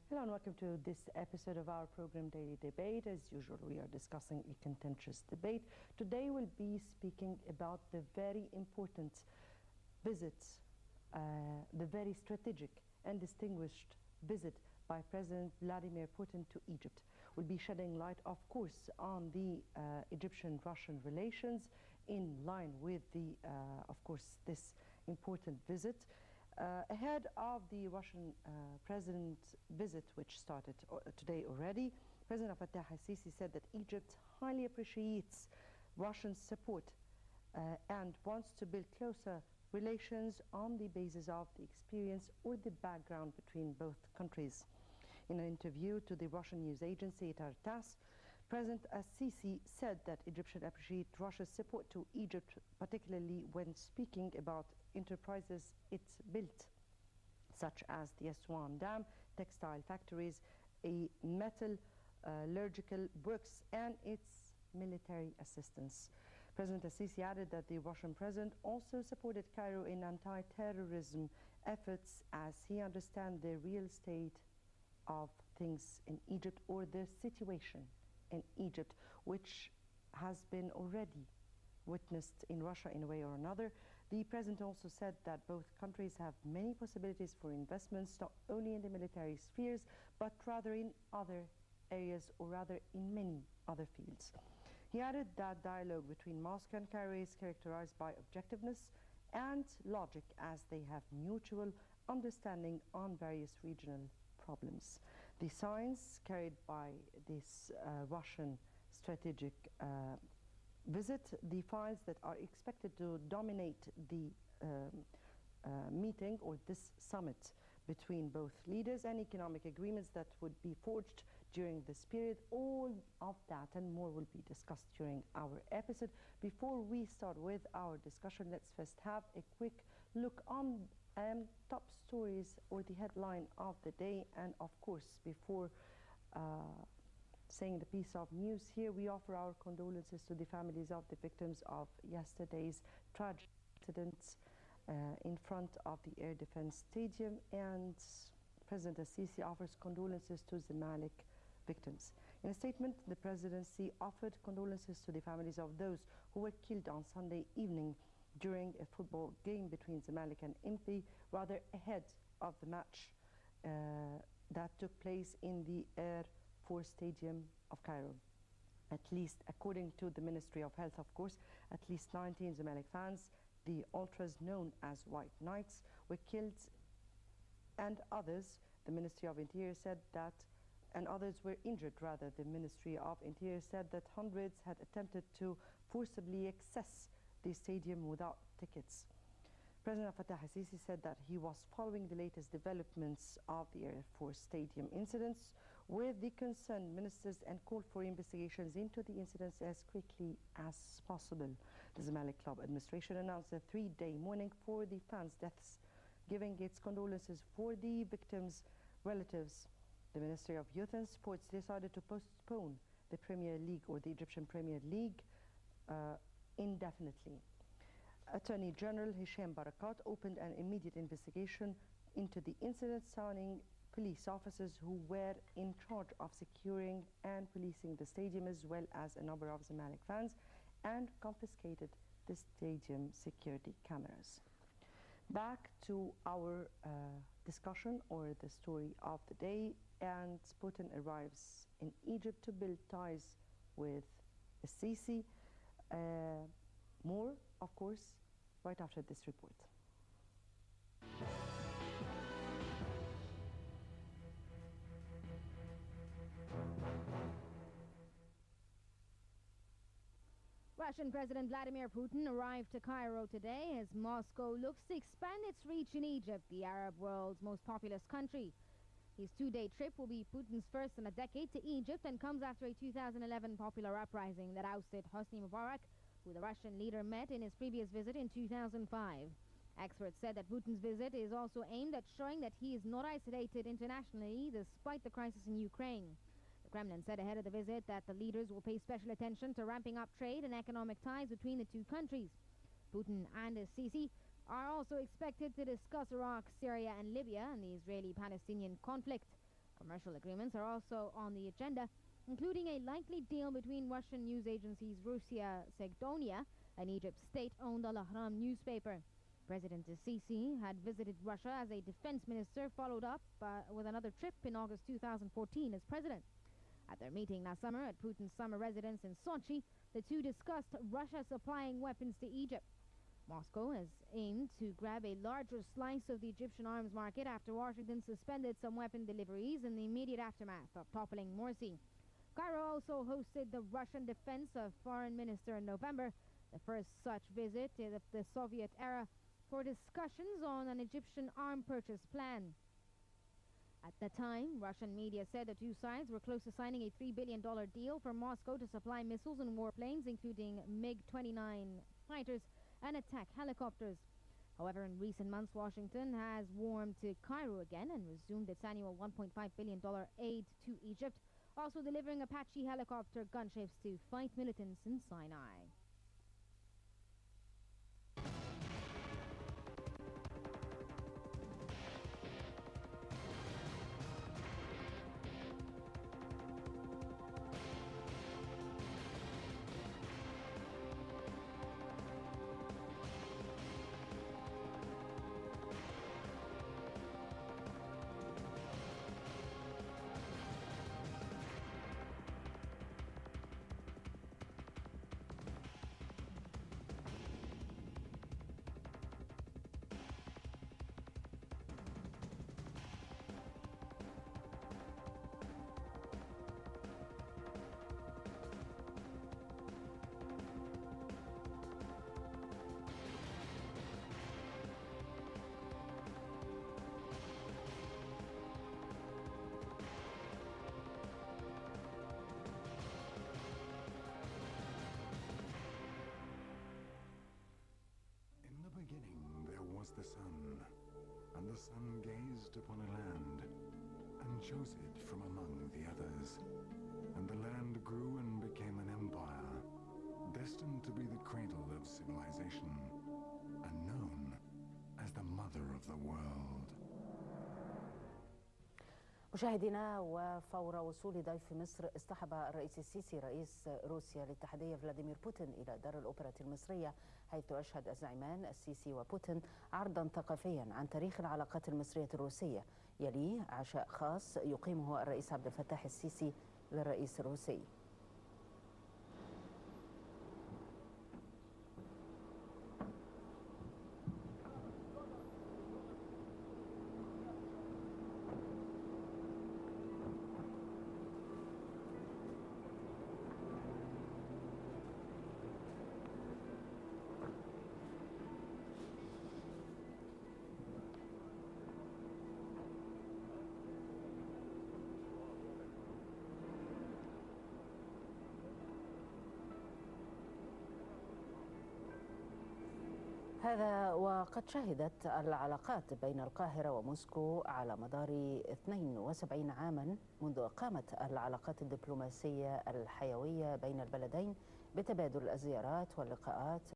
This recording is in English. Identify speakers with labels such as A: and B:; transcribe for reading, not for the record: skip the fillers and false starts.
A: Hello and welcome to this episode of our program Daily Debate. As usual, we are discussing a contentious debate. Today we'll be speaking about the very important visit, the very strategic and distinguished visit by President Vladimir Putin to Egypt. We'll be shedding light, of course, on the Egyptian-Russian relations in line with the, of course, this important visit. Ahead of the Russian president's visit, which started today already, President Fattah al-Sisi said that Egypt highly appreciates Russian support and wants to build closer relations on the basis of the experience or the background between both countries. In an interview to the Russian news agency TASS, President al-Sisi said that Egyptians appreciate Russia's support to Egypt, particularly when speaking about enterprises it's built, such as the Aswan Dam, textile factories, a metallurgical works, and its military assistance. President al-Sisi added that the Russian president also supported Cairo in anti-terrorism efforts, as he understands the real state of things in Egypt, or the situation in Egypt, which has been already witnessed in Russia in a way or another. The president also said that both countries have many possibilities for investments, not only in the military spheres, but rather in other areas, or rather in many other fields. He added that dialogue between Moscow and Cairo is characterized by objectiveness and logic, as they have mutual understanding on various regional problems. The signs carried by this Russian strategic visit, the files that are expected to dominate the meeting or this summit between both leaders, and economic agreements that would be forged during this period, all of that and more will be discussed during our episode. Before we start with our discussion, let's first have a quick look on top stories or the headline of the day. And of course, before saying the piece of news here, we offer our condolences to the families of the victims of yesterday's tragic incidents in front of the Air Defense Stadium, and President al-Sisi offers condolences to Zamalek victims. In a statement, the presidency offered condolences to the families of those who were killed on Sunday evening during a football game between Zamalek and MP, rather ahead of the match that took place in the Air Force Stadium of Cairo. At least, according to the Ministry of Health, of course, at least 19 Zamalek fans, the ultras known as White Knights, were killed, and others, the Ministry of Interior said that, and others were injured rather. The Ministry of Interior said that hundreds had attempted to forcibly access the stadium without tickets. President Fattah al-Sisi said that he was following the latest developments of the Air Force Stadium incidents with the concerned ministers and called for investigations into the incidents as quickly as possible. The Zamalek Club administration announced a 3-day mourning for the fans' deaths, giving its condolences for the victims' relatives. The Ministry of Youth and Sports decided to postpone the Premier League, or the Egyptian Premier League, indefinitely. Attorney General Hisham Barakat opened an immediate investigation into the incident, sounding police officers who were in charge of securing and policing the stadium, as well as a number of Zamalek fans, and confiscated the stadium security cameras. Back to our discussion, or the story of the day, and Putin arrives in Egypt to build ties with al-Sisi. More, of course, right after this report.
B: Russian President Vladimir Putin arrived to Cairo today as Moscow looks to expand its reach in Egypt, the Arab world's most populous country. His 2-day trip will be Putin's first in a decade to Egypt, and comes after a 2011 popular uprising that ousted Hosni Mubarak, who the Russian leader met in his previous visit in 2005. Experts said that Putin's visit is also aimed at showing that he is not isolated internationally despite the crisis in Ukraine. The Kremlin said ahead of the visit that the leaders will pay special attention to ramping up trade and economic ties between the two countries. Putin and al-Sisi are also expected to discuss Iraq, Syria and Libya and the Israeli-Palestinian conflict. Commercial agreements are also on the agenda, including a likely deal between Russian news agencies Russia Segdonia and Egypt's state-owned Al-Ahram newspaper. President Sisi had visited Russia as a defense minister, followed up with another trip in August 2014 as president. At their meeting last summer at Putin's summer residence in Sochi, the two discussed Russia supplying weapons to Egypt. Moscow has aimed to grab a larger slice of the Egyptian arms market after Washington suspended some weapon deliveries in the immediate aftermath of toppling Morsi. Cairo also hosted the Russian defense foreign minister in November, the first such visit in the Soviet era, for discussions on an Egyptian arm purchase plan. At the time, Russian media said the two sides were close to signing a $3 billion deal for Moscow to supply missiles and warplanes, including MiG-29 fighters and attack helicopters. However, in recent months, Washington has warmed to Cairo again and resumed its annual $1.5 billion aid to Egypt, also delivering Apache helicopter gunships to fight militants in Sinai.
C: The sun, and the sun gazed upon a land, and chose it from among the others, and the land grew and became an empire, destined to be the cradle of civilization, and known as the mother of the world.
D: مشاهدينا، وفور وصول ضيف مصر اصطحب الرئيس السيسي رئيس روسيا الاتحادية فلاديمير بوتين إلى دار الأوبرا المصرية، حيث أشهد الزعيمان السيسي وبوتين عرضا ثقافيا عن تاريخ العلاقات المصرية الروسية، يليه عشاء خاص يقيمه الرئيس عبد الفتاح السيسي للرئيس الروسي. هذا وقد شهدت العلاقات بين القاهرة وموسكو على مدار 72 عاما منذ قامت العلاقات الدبلوماسية الحيوية بين البلدين بتبادل الزيارات واللقاءات